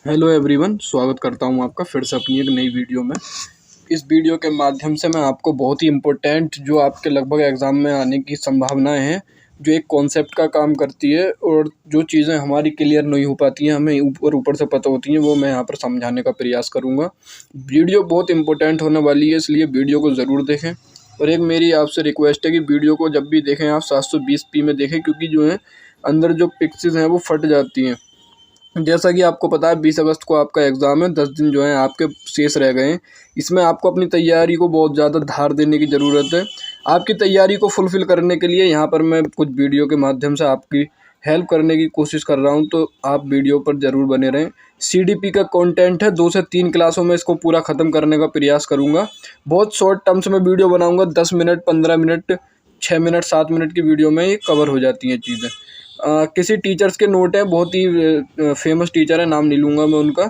Hello everyone, स्वागत करता हूँ आपका फिर से अपनी एक नई वीडियो में। इस वीडियो के माध्यम से मैं आपको बहुत ही इम्पोर्टेंट जो आपके लगभग एग्ज़ाम में आने की संभावनाएं हैं, जो एक कॉन्सेप्ट का काम करती है और जो चीज़ें हमारी क्लियर नहीं हो पाती हैं, हमें ऊपर ऊपर से पता होती हैं, वो मैं यहाँ पर समझाने का प्रयास करूँगा। वीडियो बहुत इंपॉर्टेंट होने वाली है, इसलिए वीडियो को ज़रूर देखें। और एक मेरी आपसे रिक्वेस्ट है कि वीडियो को जब भी देखें आप 720p में देखें, क्योंकि जो है अंदर जो पिक्चर्स हैं वो फट जाती हैं। जैसा कि आपको पता है 20 अगस्त को आपका एग्ज़ाम है, 10 दिन जो हैं आपके शेष रह गए हैं। इसमें आपको अपनी तैयारी को बहुत ज़्यादा धार देने की ज़रूरत है। आपकी तैयारी को फुलफ़िल करने के लिए यहाँ पर मैं कुछ वीडियो के माध्यम से आपकी हेल्प करने की कोशिश कर रहा हूँ, तो आप वीडियो पर ज़रूर बने रहें। सीडीपी का कंटेंट है, 2 से 3 क्लासों में इसको पूरा ख़त्म करने का प्रयास करूँगा। बहुत शॉर्ट टर्म्स में वीडियो बनाऊँगा, 10 मिनट, 15 मिनट, 6 मिनट, 7 मिनट की वीडियो में ये कवर हो जाती हैं चीज़ें। किसी टीचर्स के नोट है, बहुत ही फेमस टीचर है, नाम नहीं लूँगा मैं उनका।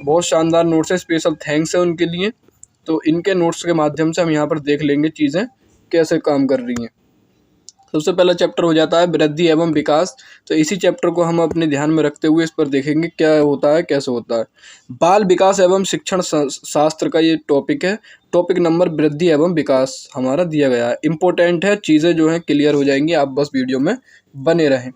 बहुत शानदार नोट्स है, स्पेशल थैंक्स है उनके लिए। तो इनके नोट्स के माध्यम से हम यहाँ पर देख लेंगे चीज़ें कैसे काम कर रही हैं। सबसे पहला चैप्टर हो जाता है वृद्धि एवं विकास। तो इसी चैप्टर को हम अपने ध्यान में रखते हुए इस पर देखेंगे क्या होता है, कैसे होता है। बाल विकास एवं शिक्षण शास्त्र का ये टॉपिक है। टॉपिक नंबर वृद्धि एवं विकास हमारा दिया गया है, इंपॉर्टेंट है, चीज़ें जो हैं क्लियर हो जाएंगी, आप बस वीडियो में बने रहें।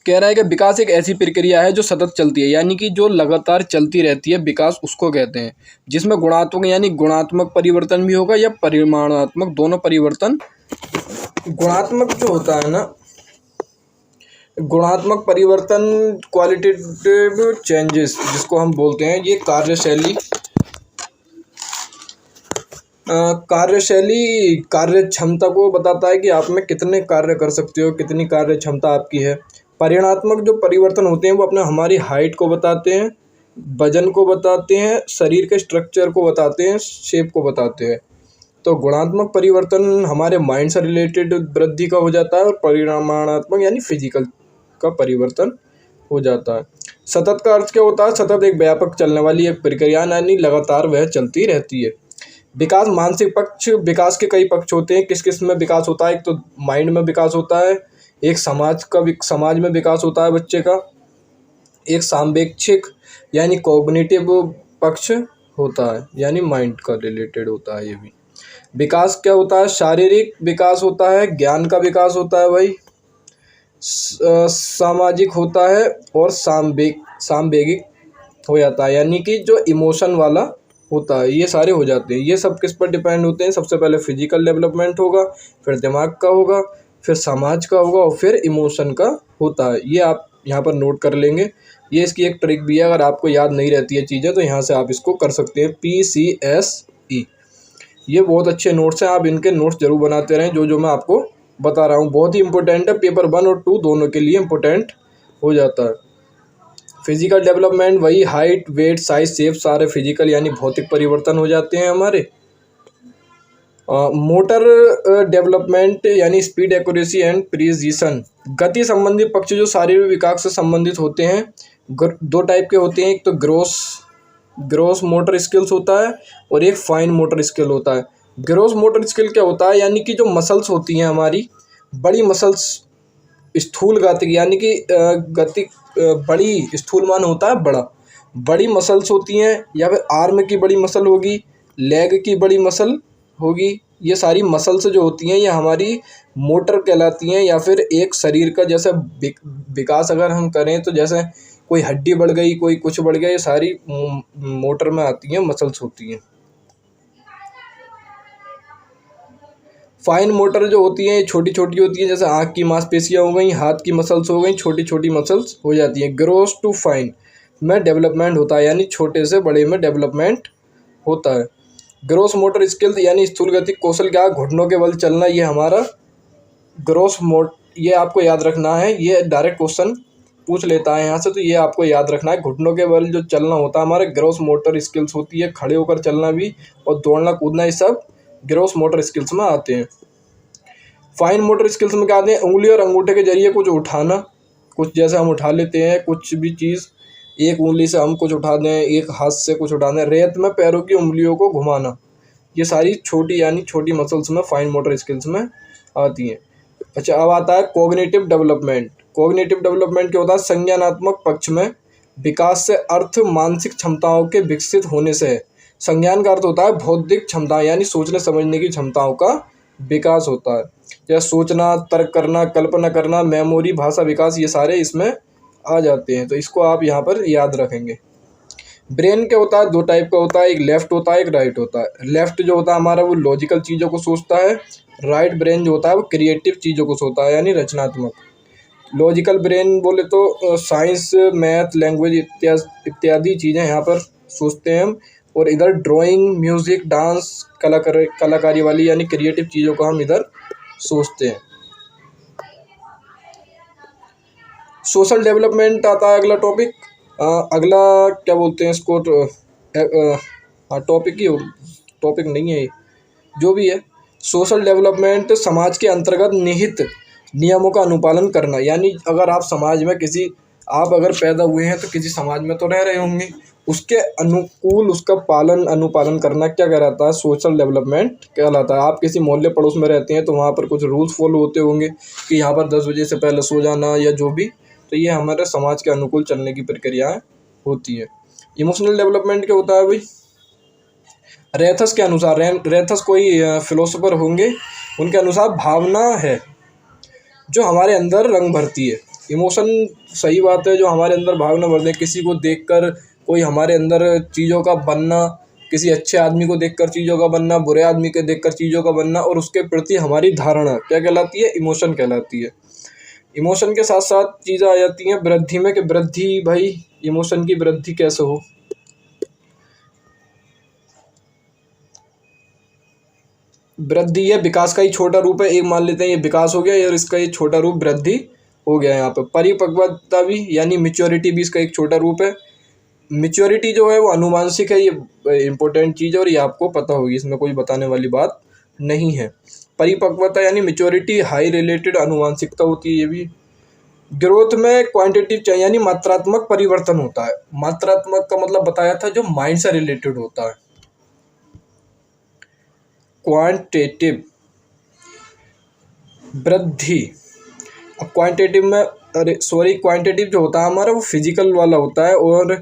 कह रहा है कि विकास एक ऐसी प्रक्रिया है जो सतत चलती है, यानी कि जो लगातार चलती रहती है, विकास उसको कहते हैं। जिसमें गुणात्मक यानी गुणात्मक परिवर्तन भी होगा या परिमाणात्मक, दोनों परिवर्तन। गुणात्मक जो होता है ना, गुणात्मक परिवर्तन, क्वालिटेटिव चेंजेस जिसको हम बोलते हैं, ये कार्य क्षमता को बताता है कि आप में कितने कार्य कर सकते हो, कितनी कार्य क्षमता आपकी है। परिमाणात्मक जो परिवर्तन होते हैं वो अपने हमारी हाइट को बताते हैं, वजन को बताते हैं, शरीर के स्ट्रक्चर को बताते हैं, शेप को बताते हैं। तो गुणात्मक परिवर्तन हमारे माइंड से रिलेटेड वृद्धि का हो जाता है और परिमाणात्मक यानी फिजिकल का परिवर्तन हो जाता है। सतत का अर्थ क्या होता है? सतत एक व्यापक चलने वाली एक प्रक्रिया, यानी लगातार वह चलती रहती है। विकास, मानसिक पक्ष, विकास के कई पक्ष होते हैं। किस किस में विकास होता है? एक तो माइंड में विकास होता है, एक समाज में विकास होता है बच्चे का, एक सापेक्षिक यानी कॉग्निटिव पक्ष होता है, यानी माइंड का रिलेटेड होता है। ये भी विकास क्या होता है? शारीरिक विकास होता है, ज्ञान का विकास होता है भाई, सामाजिक होता है और सांवेगिक हो जाता है, यानी कि जो इमोशन वाला होता है। ये सारे हो जाते हैं। ये सब किस पर डिपेंड होते हैं? सबसे पहले फिजिकल डेवलपमेंट होगा, फिर दिमाग का होगा, फिर समाज का होगा और फिर इमोशन का होता है। ये आप यहाँ पर नोट कर लेंगे। ये इसकी एक ट्रिक भी है, अगर आपको याद नहीं रहती है चीज़ें तो यहाँ से आप इसको कर सकते हैं, PCSE। ये बहुत अच्छे नोट्स हैं, आप इनके नोट्स जरूर बनाते रहें, जो मैं आपको बता रहा हूँ बहुत ही इंपॉर्टेंट है। पेपर 1 और 2 दोनों के लिए इंपॉर्टेंट हो जाता है। फिजिकल डेवलपमेंट, वही हाइट, वेट, साइज, शेप, सारे फिजिकल यानी भौतिक परिवर्तन हो जाते हैं हमारे। मोटर डेवलपमेंट यानी स्पीड, एक्यूरेसी एंड प्रिसिशन, गति संबंधी पक्ष जो शारीरिक विकास से संबंधित होते हैं। 2 टाइप के होते हैं, एक तो ग्रोस मोटर स्किल्स होता है और एक फाइन मोटर स्किल होता है। ग्रोस मोटर स्किल क्या होता है? यानी कि जो मसल्स होती हैं हमारी, बड़ी मसल्स, स्थूल गतिक यानी कि गति, बड़ी, स्थूल मान होता है बड़ा, बड़ी मसल्स होती हैं, या फिर आर्म की बड़ी मसल होगी, लेग की बड़ी मसल होगी। ये सारी मसल्स जो होती हैं ये हमारी मोटर कहलाती हैं, या फिर एक शरीर का जैसे विकास अगर हम करें तो जैसे कोई हड्डी बढ़ गई, कोई कुछ बढ़ गया, ये सारी मोटर में आती हैं, मसल्स होती हैं। फाइन मोटर जो होती हैं छोटी छोटी होती है, जैसे आँख की मांसपेशियाँ हो गई, हाथ की मसल्स हो गई, छोटी छोटी मसल्स हो जाती हैं। ग्रोस टू फाइन में डेवलपमेंट होता है, यानी छोटे से बड़े में डेवलपमेंट होता है। ग्रोस मोटर स्किल यानी स्थूल गति कौशल, क्या? घुटनों के बल चलना, ये हमारा ये आपको याद रखना है। ये डायरेक्ट क्वेश्चन पूछ लेता है यहाँ से, तो ये आपको याद रखना है। घुटनों के बल जो चलना होता है हमारे ग्रोस मोटर स्किल्स होती है। खड़े होकर चलना भी और दौड़ना कूदना, ये सब ग्रोस मोटर स्किल्स में आते हैं। फाइन मोटर स्किल्स में क्या आते हैं? उंगली और अंगूठे के जरिए कुछ उठाना, कुछ जैसे हम उठा लेते हैं कुछ भी चीज़, एक उंगली से हम कुछ उठा दें, एक हाथ से कुछ उठा दें, रेत में पैरों की उंगलियों को घुमाना, ये सारी छोटी यानी छोटी मसल्स में फाइन मोटर स्किल्स में आती हैं। अच्छा, अब आता है कोग्निटिव डेवलपमेंट। कोग्निटिव डेवलपमेंट क्या होता है? संज्ञानात्मक पक्ष में विकास से अर्थ मानसिक क्षमताओं के विकसित होने से है। संज्ञान का अर्थ होता है बौद्धिक क्षमता यानी सोचने समझने की क्षमताओं का विकास होता है। जैसे सोचना, तर्क करना, कल्पना करना, मेमोरी, भाषा विकास, ये सारे इसमें आ जाते हैं। तो इसको आप यहाँ पर याद रखेंगे। ब्रेन क्या होता है, दो टाइप का होता है, एक लेफ्ट होता है, एक राइट होता है। लेफ्ट जो होता है हमारा वो लॉजिकल चीज़ों को सोचता है। राइट ब्रेन जो होता है वो क्रिएटिव चीज़ों को सोचता है यानी रचनात्मक। लॉजिकल ब्रेन बोले तो साइंस, मैथ, लैंग्वेज इत्यादि चीज़ें यहाँ पर सोचते हैं हम। और इधर ड्राइंग, म्यूज़िक, डांस, कलाकारी वाली यानी क्रिएटिव चीज़ों को हम इधर सोचते हैं। सोशल डेवलपमेंट आता है अगला टॉपिक। अगला क्या बोलते हैं इसको, टॉपिक ही हो, टॉपिक नहीं है ये, जो भी है। सोशल डेवलपमेंट समाज के अंतर्गत निहित नियमों का अनुपालन करना, यानी अगर आप समाज में आप अगर पैदा हुए हैं तो किसी समाज में तो रह रहे होंगे, उसके अनुकूल उसका अनुपालन करना क्या कहलाता है, सोशल डेवलपमेंट कहलाता है। आप किसी मोहल्ले पड़ोस में रहते हैं तो वहाँ पर कुछ रूल्स फॉलो होते होंगे कि यहाँ पर 10 बजे से पहले सो जाना या जो भी। तो ये हमारे समाज के अनुकूल चलने की प्रक्रियाएं होती है। इमोशनल डेवलपमेंट क्या होता है भाई, रेथस के अनुसार, रेथस कोई फिलोसोफर होंगे, उनके अनुसार भावना है जो हमारे अंदर रंग भरती है। इमोशन, सही बात है, जो हमारे अंदर भावना भरते हैं। किसी को देखकर कोई हमारे अंदर चीज़ों का बनना, किसी अच्छे आदमी को देखकर चीज़ों का बनना, बुरे आदमी को देखकर चीज़ों का बनना, और उसके प्रति हमारी धारणा क्या कहलाती है, इमोशन कहलाती है। इमोशन के साथ साथ चीज़ें आ जाती हैं वृद्धि में, कि वृद्धि भाई इमोशन की वृद्धि कैसे हो। वृद्धि ये विकास का ही छोटा रूप है। एक मान लेते हैं ये विकास हो गया और इसका ये छोटा रूप वृद्धि हो गया। यहाँ पे परिपक्वता भी यानी मैच्योरिटी भी इसका एक छोटा रूप है। मैच्योरिटी जो है वो अनुवांशिक है, ये इंपॉर्टेंट चीज़ है और ये आपको पता होगी, इसमें कोई बताने वाली बात नहीं है। परिपक्वता यानी मैच्योरिटी हाई रिलेटेड अनुवांशिकता होती है ये भी। ग्रोथ में क्वांटिटेटिव यानी मात्रात्मक परिवर्तन होता है। मात्रात्मक का मतलब बताया था जो माइंड से रिलेटेड होता है। क्वांटिटेटिव वृद्धि, अब क्वांटिटेटिव में क्वांटिटेटिव जो होता है हमारा वो फिजिकल वाला होता है और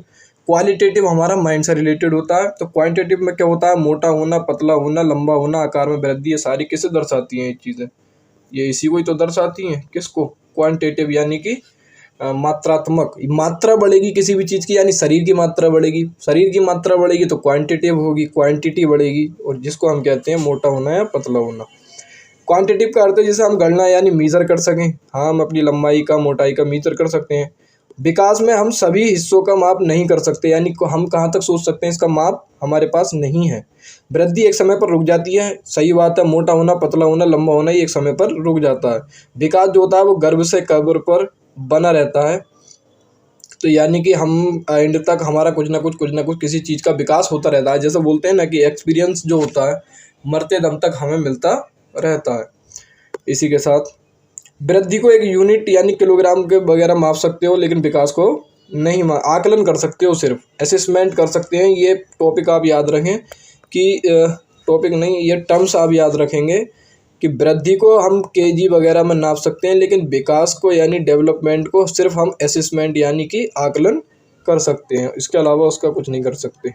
क्वालिटेटिव हमारा माइंड से रिलेटेड होता है। तो क्वांटिटेटिव में क्या होता है, मोटा होना, पतला होना, लंबा होना, आकार में वृद्धि, ये सारी किसे दर्शाती हैं ये चीज़ें, ये इसी को ही तो दर्शाती हैं। किसको, क्वांटिटेटिव यानी कि मात्रात्मक। मात्रा बढ़ेगी किसी भी चीज़ की, यानी शरीर की मात्रा बढ़ेगी, शरीर की मात्रा बढ़ेगी तो क्वांटिटेटिव होगी, क्वांटिटी बढ़ेगी, और जिसको हम कहते हैं मोटा होना या पतला होना। क्वांटिटेटिव का अर्थ है जैसे हम गणना यानी मीज़र कर सकें। हाँ, हम अपनी लंबाई का, मोटाई का मीज़र कर सकते हैं। विकास में हम सभी हिस्सों का माप नहीं कर सकते, यानी हम कहाँ तक सोच सकते हैं इसका माप हमारे पास नहीं है। वृद्धि एक समय पर रुक जाती है, सही बात है। मोटा होना, पतला होना, लंबा होना ये एक समय पर रुक जाता है। विकास जो होता है वो गर्भ से कब्र पर बना रहता है। तो यानी कि हम एंड तक हमारा कुछ ना कुछ किसी चीज़ का विकास होता रहता है। जैसे बोलते हैं ना कि एक्सपीरियंस जो होता है मरते दम तक हमें मिलता रहता है। इसी के साथ वृद्धि को एक यूनिट यानी किलोग्राम के वगैरह माप सकते हो, लेकिन विकास को नहीं आकलन कर सकते हो, सिर्फ असेसमेंट कर सकते हैं। ये टॉपिक आप याद रखें कि टॉपिक नहीं, ये टर्म्स आप याद रखेंगे कि वृद्धि को हम केजी वगैरह में नाप सकते हैं, लेकिन विकास को यानी डेवलपमेंट को सिर्फ हम असेसमेंट यानी कि आकलन कर सकते हैं, इसके अलावा उसका कुछ नहीं कर सकते।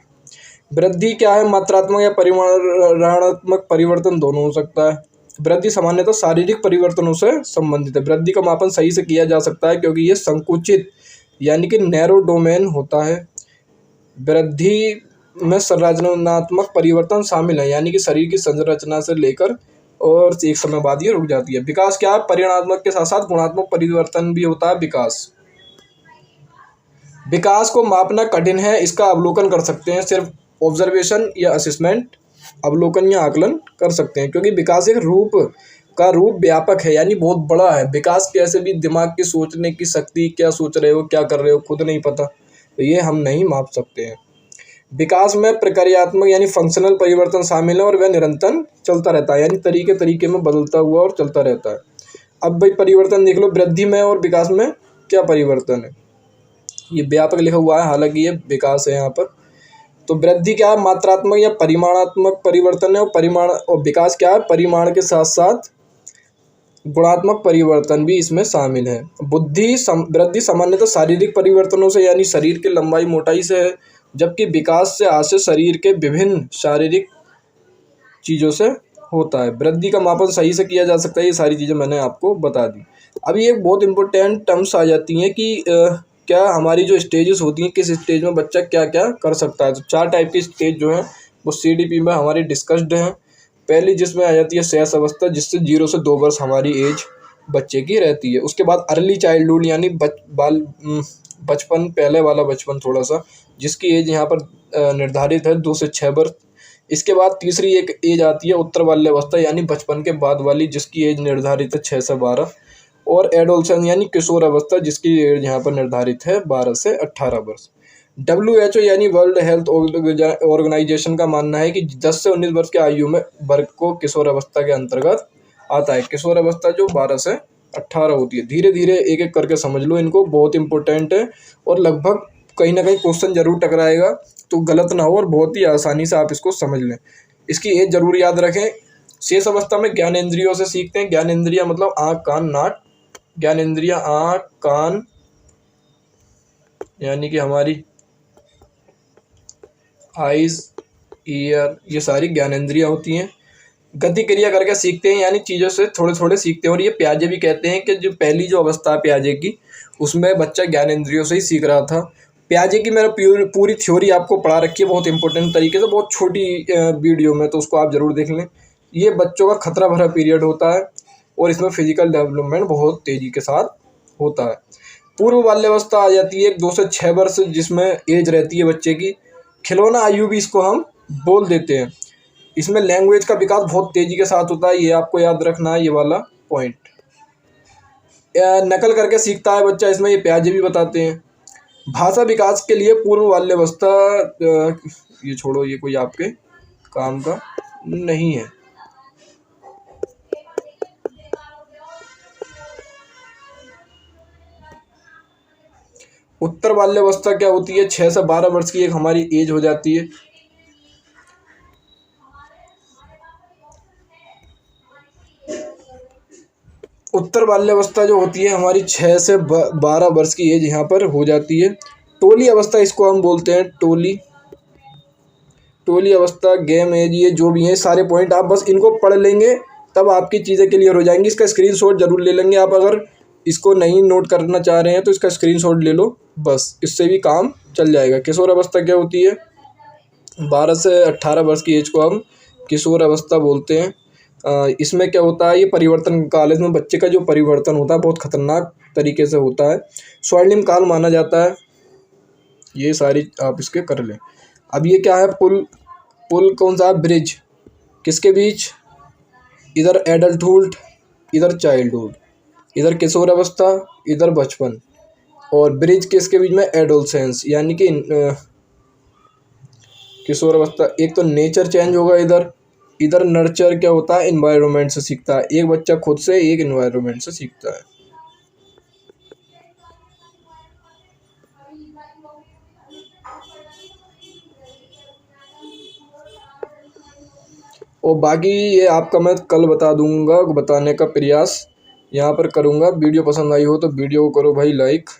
वृद्धि क्या है, मात्रात्मक या परिमाणात्मक परिवर्तन दोनों हो सकता है। वृद्धि सामान्यतः शारीरिक परिवर्तनों से संबंधित है। वृद्धि का मापन सही से किया जा सकता है क्योंकि ये संकुचित यानी कि नैरो डोमेन होता है। वृद्धि में संरचनात्मक परिवर्तन शामिल है, यानी कि शरीर की संरचना से लेकर और एक समय बाद ये रुक जाती है। विकास क्या है, परिमाणात्मक के साथ साथ गुणात्मक परिवर्तन भी होता है। विकास को मापना कठिन है, इसका अवलोकन कर सकते हैं, सिर्फ ऑब्जर्वेशन या असेसमेंट, अवलोकन या आकलन कर सकते हैं। क्योंकि विकास एक रूप व्यापक है, यानी बहुत बड़ा है। विकास कैसे भी दिमाग की सोचने की शक्ति, क्या सोच रहे हो, क्या कर रहे हो, खुद नहीं पता, तो ये हम नहीं माप सकते हैं। विकास में प्रक्रियात्मक यानी फंक्शनल परिवर्तन शामिल है और वह निरंतर चलता रहता है, यानी तरीके में बदलता हुआ और चलता रहता है। अब भाई परिवर्तन देख लो, वृद्धि में और विकास में क्या परिवर्तन है। ये व्यापक लिखा हुआ है, हालांकि ये विकास है यहाँ पर। तो वृद्धि क्या है, मात्रात्मक या परिमाणात्मक परिवर्तन है, और विकास क्या है, परिमाण के साथ साथ गुणात्मक परिवर्तन भी इसमें शामिल है। वृद्धि सामान्यतः शारीरिक परिवर्तनों से यानी शरीर की लंबाई मोटाई से है, जबकि विकास से आशय शरीर के विभिन्न शारीरिक चीज़ों से होता है। वृद्धि का मापन सही से किया जा सकता है, ये सारी चीज़ें मैंने आपको बता दी। अभी एक बहुत इंपॉर्टेंट टर्म्स आ जाती हैं कि क्या हमारी जो स्टेजेस होती हैं, किस स्टेज में बच्चा क्या क्या कर सकता है। तो 4 टाइप की स्टेज जो है वो CDP में हमारी डिस्कस्ड हैं। पहली जिसमें आ जाती है शैशव अवस्था, जिससे 0 से 2 वर्ष हमारी एज बच्चे की रहती है। उसके बाद अर्ली चाइल्डहुड यानी बचपन, पहले वाला बचपन थोड़ा सा, जिसकी एज यहाँ पर निर्धारित है 2 से 6 वर्ष। इसके बाद तीसरी एक एज आती है उत्तर बाल्यावस्था यानी बचपन के बाद वाली, जिसकी एज निर्धारित है 6 से 12। और एडोलसेंस यानी किशोर अवस्था, जिसकी एज यहाँ पर निर्धारित है 12 से 18 वर्ष। WHO यानी वर्ल्ड हेल्थ ऑर्गेनाइजेशन का मानना है कि 10 से 19 वर्ष के आयु में वर्ग को किशोर अवस्था के अंतर्गत आता है। किशोर अवस्था जो 12 से 18 होती है। धीरे धीरे एक एक करके समझ लो इनको, बहुत इंपॉर्टेंट है और लगभग कहीं ना कहीं क्वेश्चन जरूर टकराएगा, तो गलत ना हो और बहुत ही आसानी से आप इसको समझ लें। इसकी एज जरूर याद रखें। शेष अवस्था में ज्ञानेंद्रियों से सीखते हैं। ज्ञानेंद्रिया मतलब आँख कान नाक, ज्ञानेंद्रिया आँख कान यानी कि हमारी आइज ईयर, ये सारी ज्ञानेंद्रियाँ होती हैं। गति क्रिया करके सीखते हैं यानी चीज़ों से थोड़े थोड़े सीखते हैं। और ये प्याजे भी कहते हैं कि जो पहली जो अवस्था है प्याजे की, उसमें बच्चा ज्ञानेंद्रियों से ही सीख रहा था। प्याजे की मैंने पूरी थ्योरी आपको पढ़ा रखी है बहुत इंपॉर्टेंट तरीके से, बहुत छोटी वीडियो में, तो उसको आप ज़रूर देख लें। ये बच्चों का खतरा भरा पीरियड होता है और इसमें फिजिकल डेवलपमेंट बहुत तेज़ी के साथ होता है। पूर्व बाल्यावस्था आ जाती है 2 से 6 वर्ष, जिसमें एज रहती है बच्चे की। खिलौना आयु भी इसको हम बोल देते हैं। इसमें लैंग्वेज का विकास बहुत तेज़ी के साथ होता है, ये आपको याद रखना है, ये वाला पॉइंट। नकल करके सीखता है बच्चा, इसमें ये प्याजे भी बताते हैं। भाषा विकास के लिए पूर्व बाल्यावस्था, ये छोड़ो, ये कोई आपके काम का नहीं है। उत्तर बाल्यावस्था क्या होती है? 6 से 12 वर्ष की एक हमारी एज हो जाती है। उत्तर बाल्यावस्था जो होती है हमारी 6 से 12 वर्ष की एज यहाँ पर हो जाती है। टोली अवस्था इसको हम बोलते हैं, टोली अवस्था, गेम एज, ये जो भी है सारे पॉइंट आप बस इनको पढ़ लेंगे तब आपकी चीज़ें क्लियर हो जाएंगी। इसका स्क्रीनशॉट जरूर ले लेंगे आप, अगर इसको नहीं नोट करना चाह रहे हैं तो इसका स्क्रीनशॉट ले लो, बस इससे भी काम चल जाएगा। किशोर अवस्था क्या होती है? 12 से 18 वर्ष की एज को हम किशोर अवस्था बोलते हैं। इसमें क्या होता है, ये परिवर्तन काल है। इसमें बच्चे का जो परिवर्तन होता है बहुत खतरनाक तरीके से होता है। स्वर्णिम काल माना जाता है। ये सारी आप इसके कर लें। अब ये क्या है? पुल कौन सा? ब्रिज किसके बीच? इधर एडल्टहुड, इधर चाइल्डहुड, इधर किशोर अवस्था, इधर बचपन, और ब्रिज किसके बीच में? एडोलसेंस यानी कि किशोर अवस्था। एक तो नेचर चेंज होगा इधर नर्चर क्या होता है? इन्वायरमेंट से सीखता है। एक बच्चा खुद से, एक इन्वायरमेंट से सीखता है। और बाकी ये आपका मैं कल बता दूंगा, बताने का प्रयास यहाँ पर करूँगा। वीडियो पसंद आई हो तो वीडियो को करो भाई लाइक।